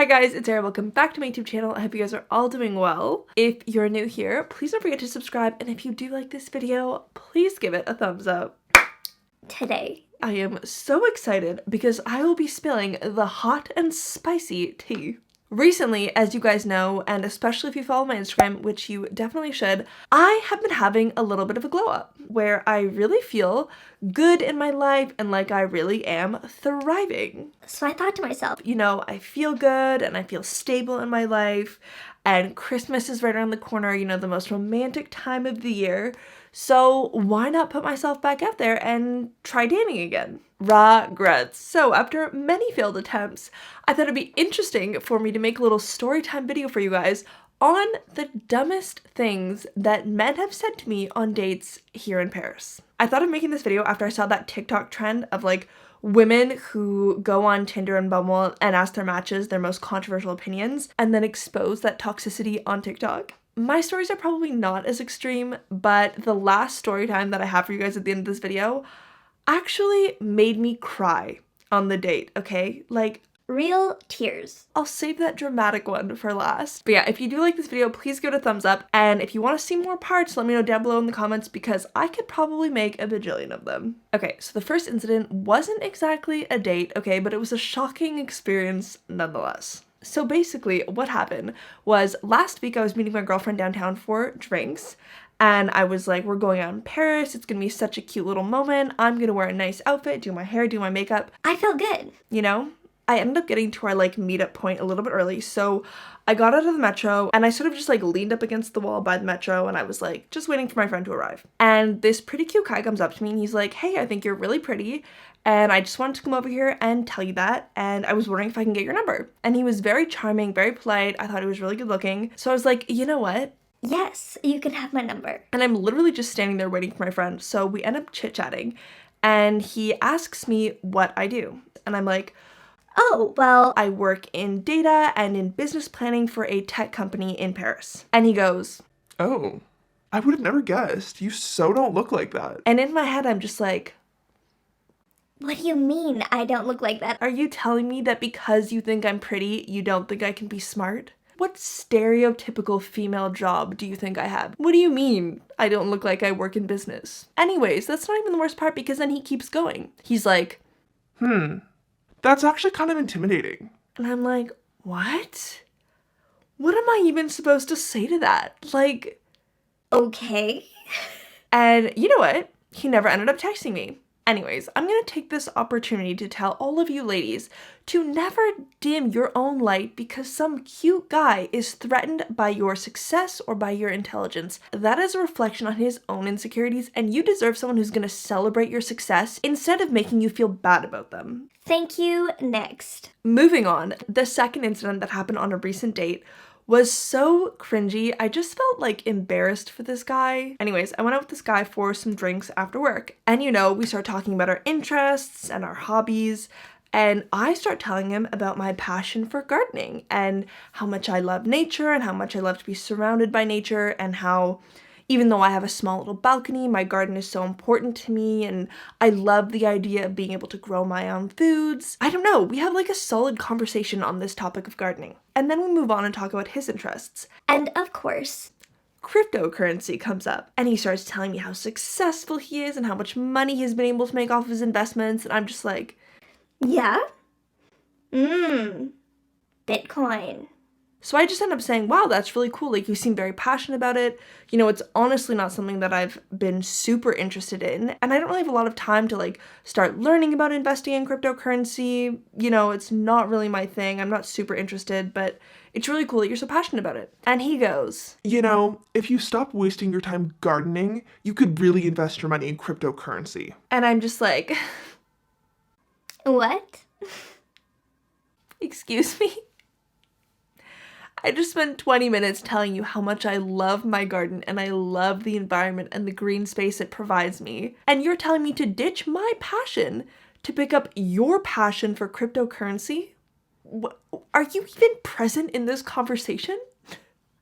Hi guys, it's Arielle. Welcome back to my YouTube channel. I hope you guys are all doing well. If you're new here, please don't forget to subscribe, and if you do like this video, please give it a thumbs up. Today, I am so excited because I will be spilling the hot and spicy tea. Recently, as you guys know, and especially if you follow my Instagram, which you definitely should, I have been having a little bit of a glow up where I really feel good in my life and like I really am thriving. so I thought to myself, You know, I feel good and I feel stable in my life, and Christmas is right around the corner, you know, the most romantic time of the year. So why not put myself back out there and try dating again? Regrets. So after many failed attempts, I thought it'd be interesting for me to make a little story time video for you guys on the dumbest things that men have said to me on dates here in Paris. I thought of making this video after I saw that TikTok trend of like women who go on Tinder and Bumble and ask their matches their most controversial opinions and then expose that toxicity on TikTok. My stories are probably not as extreme, but the last story time that I have for you guys at the end of this video actually made me cry on the date, okay? Like, real tears. I'll save that dramatic one for last. But yeah, if you do like this video, please give it a thumbs up. And if you want to see more parts, let me know down below in the comments because I could probably make a bajillion of them. Okay, so the first incident wasn't exactly a date, okay, but it was a shocking experience nonetheless. So basically what happened was last week I was meeting my girlfriend downtown for drinks. And I was like, we're going out in Paris. It's gonna be such a cute little moment. I'm gonna wear a nice outfit, do my hair, do my makeup. I felt good. You know? I ended up getting to our like meetup point a little bit early. So I got out of the metro and I sort of just like leaned up against the wall by the metro and I was like just waiting for my friend to arrive. And this pretty cute guy comes up to me and he's like, hey, I think you're really pretty. And I just wanted to come over here and tell you that. And I was wondering if I can get your number. And he was very charming, very polite. I thought he was really good looking. So I was like, you know what? Yes, you can have my number. And I'm literally just standing there waiting for my friend. So we end up chit-chatting and he asks me what I do. And I'm like, Oh, well, I work in data and in business planning for a tech company in Paris. And he goes, Oh, I would have never guessed. You so don't look like that. and in my head, I'm just like, what do you mean I don't look like that? are you telling me that because you think I'm pretty, you don't think I can be smart? What stereotypical female job do you think I have? What do you mean I don't look like I work in business? Anyways, that's not even the worst part because then he keeps going. He's like, That's actually kind of intimidating. and I'm like, what? What am I even supposed to say to that? Like, Okay. and you know what? He never ended up texting me. Anyways, I'm gonna take this opportunity to tell all of you ladies to never dim your own light because some cute guy is threatened by your success or by your intelligence. That is a reflection on his own insecurities, and you deserve someone who's gonna celebrate your success instead of making you feel bad about them. Thank you. Next. Moving on, the second incident that happened on a recent date was so cringy. I just felt like embarrassed for this guy. Anyways, I went out with this guy for some drinks after work. And you know, we start talking about our interests and our hobbies. And I start telling him about my passion for gardening and how much I love nature and how much I love to be surrounded by nature and how even though I have a small little balcony, my garden is so important to me and I love the idea of being able to grow my own foods. I don't know, we have like a solid conversation on this topic of gardening. And then we move on and talk about his interests. And of course, Cryptocurrency comes up and he starts telling me how successful he is and how much money he's been able to make off his investments. And I'm just like, yeah? Bitcoin. so I just end up saying, wow, that's really cool. Like, you seem very passionate about it. You know, it's honestly not something that I've been super interested in. And I don't really have a lot of time to like start learning about investing in cryptocurrency. You know, it's not really my thing. I'm not super interested, but it's really cool that you're so passionate about it. And he goes, You know, if you stop wasting your time gardening, you could really invest your money in cryptocurrency. and I'm just like, What? excuse me? I just spent 20 minutes telling you how much I love my garden and I love the environment and the green space it provides me. And you're telling me to ditch my passion to pick up your passion for cryptocurrency? Are you even present in this conversation?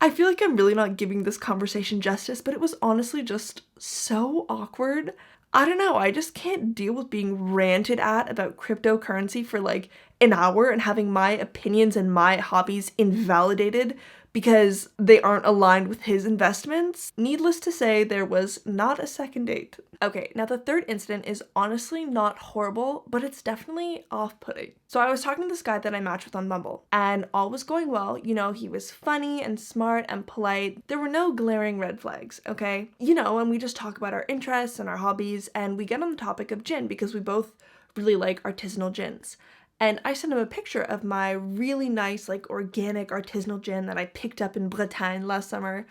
I feel like I'm really not giving this conversation justice, but it was honestly just so awkward. I don't know, I just can't deal with being ranted at about cryptocurrency for like an hour and having my opinions and my hobbies invalidated because they aren't aligned with his investments. Needless to say, there was not a second date. Okay, now the third incident is honestly not horrible, but it's definitely off-putting. So I was talking to this guy that I matched with on Bumble, and all was going well. You know, he was funny and smart and polite. There were no glaring red flags, okay? You know, and we just talk about our interests and our hobbies, and we get on the topic of gin because we both really like artisanal gins. And I sent him a picture of my really nice, like, organic artisanal gin that I picked up in Bretagne last summer.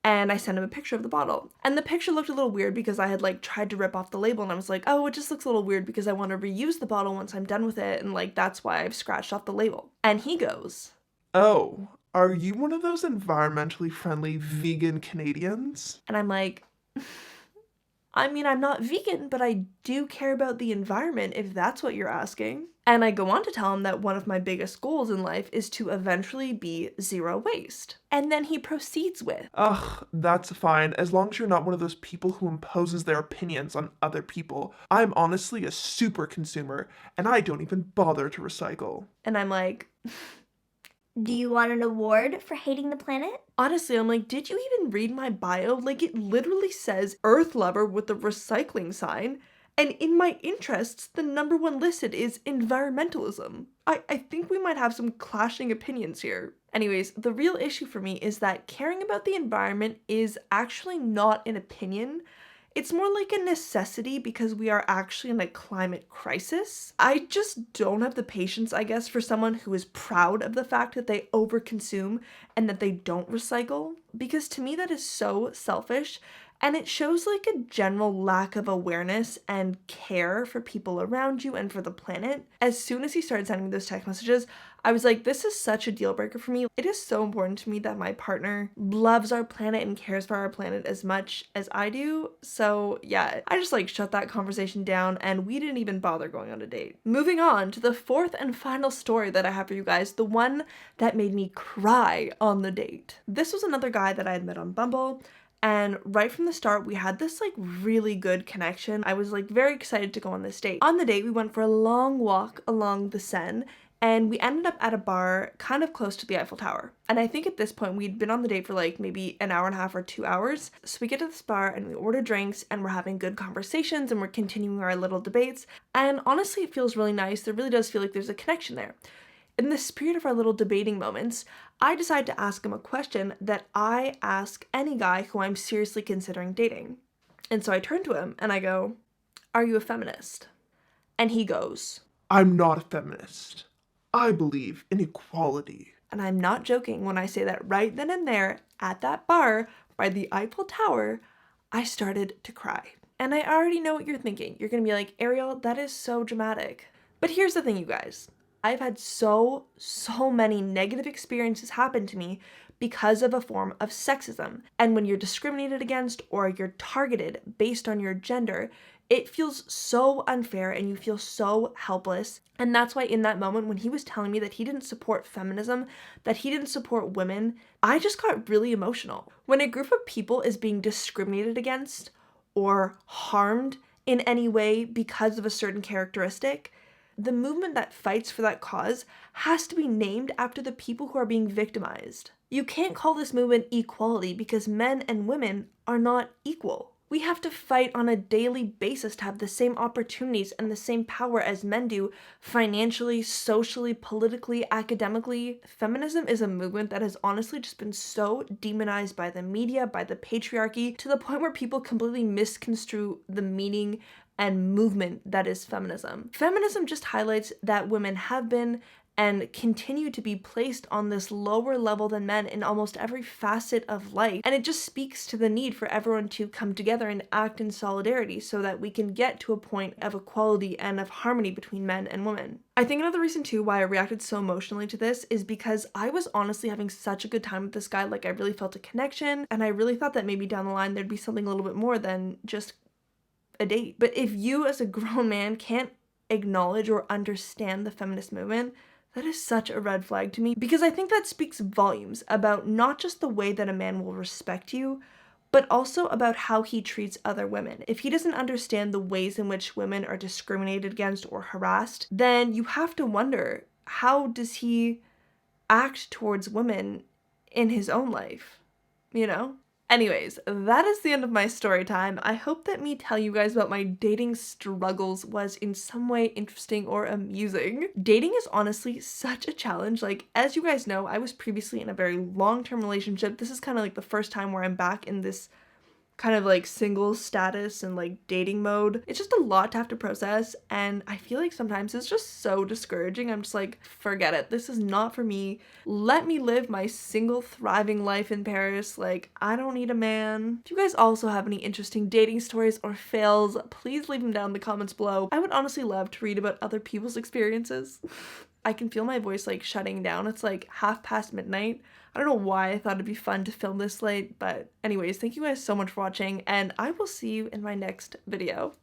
And I sent him a picture of the bottle. And the picture looked a little weird because I had, like, tried to rip off the label. And I was like, oh, it just looks a little weird because I want to reuse the bottle once I'm done with it. And, like, that's why I've scratched off the label. And he goes, Oh, are you one of those environmentally friendly vegan Canadians? and I'm like, I mean, I'm not vegan, but I do care about the environment if that's what you're asking. And I go on to tell him that one of my biggest goals in life is to eventually be zero waste. And then he proceeds with, Ugh, that's fine, as long as you're not one of those people who imposes their opinions on other people. I'm honestly a super consumer, and I don't even bother to recycle. and I'm like, Do you want an award for hating the planet? honestly, I'm like, did you even read my bio? Like, it literally says Earth Lover with the recycling sign. And in my interests, the number one listed is environmentalism. I think we might have some clashing opinions here. Anyways, the real issue for me is that caring about the environment is actually not an opinion. It's more like a necessity because we are actually in a climate crisis. I just don't have the patience, I guess, for someone who is proud of the fact that they overconsume and that they don't recycle. Because to me, that is so selfish. And it shows like a general lack of awareness and care for people around you and for the planet. As soon as he started sending me those text messages, I was like, this is such a deal breaker for me. It is so important to me that my partner loves our planet and cares for our planet as much as I do. So yeah, I just like shut that conversation down and we didn't even bother going on a date. Moving on to the fourth and final story that I have for you guys, the one that made me cry on the date. This was another guy that I had met on Bumble. And right from the start, we had this like really good connection. I was like very excited to go on this date. On the date, we went for a long walk along the Seine and we ended up at a bar kind of close to the Eiffel Tower. And I think at this point, we'd been on the date for like maybe an hour and a half or 2 hours. So we get to this bar and we order drinks and we're having good conversations and we're continuing our little debates. And honestly, it feels really nice. There really does feel like there's a connection there. In the spirit of our little debating moments, I decide to ask him a question that I ask any guy who I'm seriously considering dating. And so I turn to him and I go, "Are you a feminist?" And he goes, I'm not a feminist. I believe in equality. and I'm not joking when I say that right then and there at that bar by the Eiffel Tower, I started to cry. And I already know what you're thinking. You're gonna be like, Arielle, that is so dramatic. But here's the thing, you guys. I've had so many negative experiences happen to me because of a form of sexism. And when you're discriminated against or you're targeted based on your gender, it feels so unfair and you feel so helpless. And that's why in that moment when he was telling me that he didn't support feminism, that he didn't support women, I just got really emotional. When a group of people is being discriminated against or harmed in any way because of a certain characteristic, the movement that fights for that cause has to be named after the people who are being victimized. You can't call this movement equality because men and women are not equal. We have to fight on a daily basis to have the same opportunities and the same power as men do financially, socially, politically, academically. Feminism is a movement that has honestly just been so demonized by the media, by the patriarchy, to the point where people completely misconstrue the meaning and movement that is feminism. Feminism just highlights that women have been and continue to be placed on this lower level than men in almost every facet of life. And it just speaks to the need for everyone to come together and act in solidarity so that we can get to a point of equality and of harmony between men and women. I think another reason too why I reacted so emotionally to this is because I was honestly having such a good time with this guy. Like, I really felt a connection and I really thought that maybe down the line there'd be something a little bit more than just a date. But if you as a grown man can't acknowledge or understand the feminist movement, that is such a red flag to me because I think that speaks volumes about not just the way that a man will respect you, but also about how he treats other women. If he doesn't understand the ways in which women are discriminated against or harassed, then you have to wonder, how does he act towards women in his own life, you know? Anyways, that is the end of my story time. I hope that me telling you guys about my dating struggles was in some way interesting or amusing. Dating is honestly such a challenge. Like, as you guys know, I was previously in a very long-term relationship. This is kind of like the first time where I'm back in this kind of like single status and like dating mode. It's just a lot to have to process, and I feel like sometimes it's just so discouraging. I'm just like, forget it, this is not for me. Let me live my single thriving life in Paris. Like, I don't need a man. If you guys also have any interesting dating stories or fails, please leave them down in the comments below. I would honestly love to read about other people's experiences. I can feel my voice like shutting down. It's like midnight. I don't know why I thought it'd be fun to film this late, but anyways, thank you guys so much for watching, and I will see you in my next video.